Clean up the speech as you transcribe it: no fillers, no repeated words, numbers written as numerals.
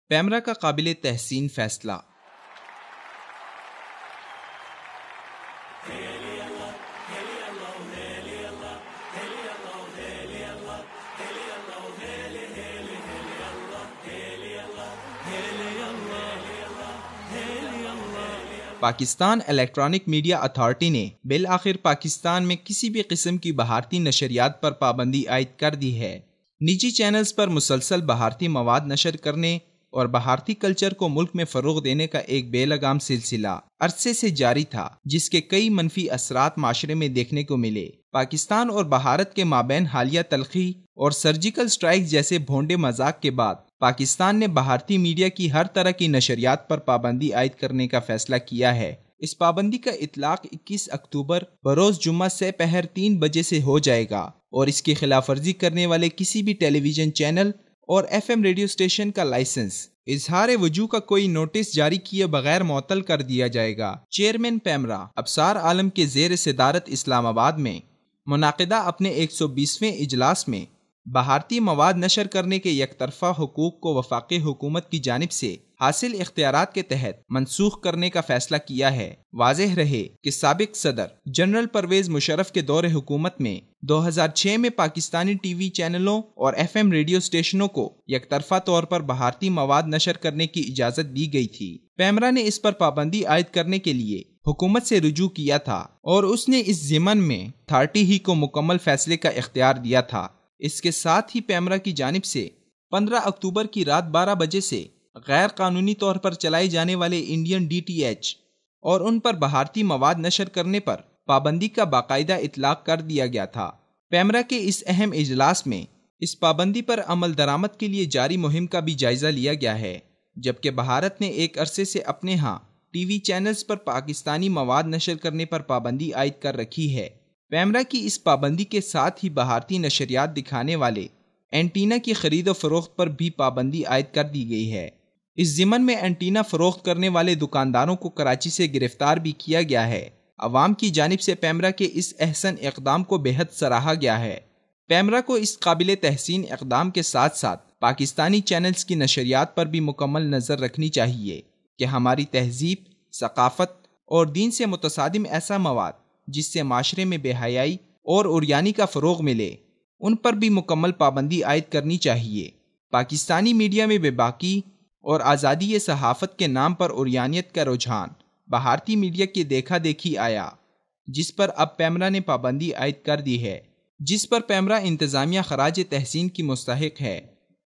پیمرا کا قابل تحسین فیصلہ۔ پاکستان الیکٹرانک میڈیا اتھارٹی نے بالآخر پاکستان میں کسی بھی قسم کی بھارتی نشریات پر پابندی عائد کر دی ہے۔ نجی چینلز پر مسلسل بھارتی مواد نشر کرنے اور بھارتی کلچر کو ملک میں فروغ دینے کا ایک بے لگام سلسلہ عرصے سے جاری تھا، جس کے کئی منفی اثرات معاشرے میں دیکھنے کو ملے۔ پاکستان اور بھارت کے مابین حالیہ تلخی اور سرجیکل سٹرائک جیسے بھونڈے مذاق کے بعد پاکستان نے بھارتی میڈیا کی ہر طرح کی نشریات پر پابندی عائد کرنے کا فیصلہ کیا ہے۔ اس پابندی کا اطلاق 21 اکتوبر بروز جمعہ سے پہر 3 بجے سے ہو جائے گا اور اس کی خلاف ورزی کرنے والے کسی بھی ٹیلی ویژن چینل اور FM ریڈیو اسٹیشن کا لائسنس اظہار وجوہ کا کوئی نوٹس جاری کیے بغیر معطل کر دیا جائے گا۔ چیئرمین پیمرا ابصار عالم کے زیر صدارت اسلام آباد میں منعقدہ اپنے 120ویں اجلاس میں بھارتی مواد نشر کرنے کے یک طرفہ حقوق کو وفاقی حکومت کی جانب سے حاصل اختیارات کے تحت منسوخ کرنے کا فیصلہ کیا ہے۔ واضح رہے کہ سابق صدر جنرل پرویز مشرف کے دور حکومت میں 2006 میں پاکستانی ٹی وی چینلوں اور FM ریڈیو اسٹیشنوں کو یک طرفہ طور پر بھارتی مواد نشر کرنے کی اجازت دی گئی تھی۔ پیمرا نے اس پر پابندی عائد کرنے کے لیے حکومت سے رجوع کیا تھا اور اس نے اس ضمن میں اتھارٹی ہی کو مکمل فیصلے کا اختیار دیا تھا۔ اس کے ساتھ ہی پیمرا کی جانب سے 15 اکتوبر کی رات 12 بجے سے غیر قانونی طور پر چلائے جانے والے انڈین DTH اور ان پر بھارتی مواد نشر کرنے پر پابندی کا باقاعدہ اطلاق کر دیا گیا تھا۔ پیمرا کے اس اہم اجلاس میں اس پابندی پر عمل درآمد کے لیے جاری مہم کا بھی جائزہ لیا گیا ہے، جبکہ بھارت نے ایک عرصے سے اپنے ہاں ٹی وی چینلز پر پاکستانی مواد نشر کرنے پر پابندی عائد کر رکھی ہے۔ پیمرا کی اس پابندی کے ساتھ ہی بھارتی نشریات دکھانے والے اینٹینا کی خرید و فروخت پر بھی پابندی عائد کر دی گئی ہے۔ اس ضمن میں اینٹینا فروخت کرنے والے دکانداروں کو کراچی سے گرفتار بھی کیا گیا ہے۔ عوام کی جانب سے پیمرا کے اس احسن اقدام کو بے حد سراہا گیا ہے۔ پیمرا کو اس قابل تحسین اقدام کے ساتھ ساتھ پاکستانی چینلز کی نشریات پر بھی مکمل نظر رکھنی چاہیے کہ ہماری تہذیب، ثقافت اور دین سے متصادم ایسا مواد جس سے معاشرے میں بے حیائی اور عریانی کا فروغ ملے، ان پر بھی مکمل پابندی عائد کرنی چاہیے۔ پاکستانی میڈیا میں بے باکی اور آزادی صحافت کے نام پر عریانیت کا رجحان بھارتی میڈیا کی دیکھا دیکھی آیا، جس پر اب پیمرا نے پابندی عائد کر دی ہے، جس پر پیمرا انتظامیہ خراج تحسین کی مستحق ہے۔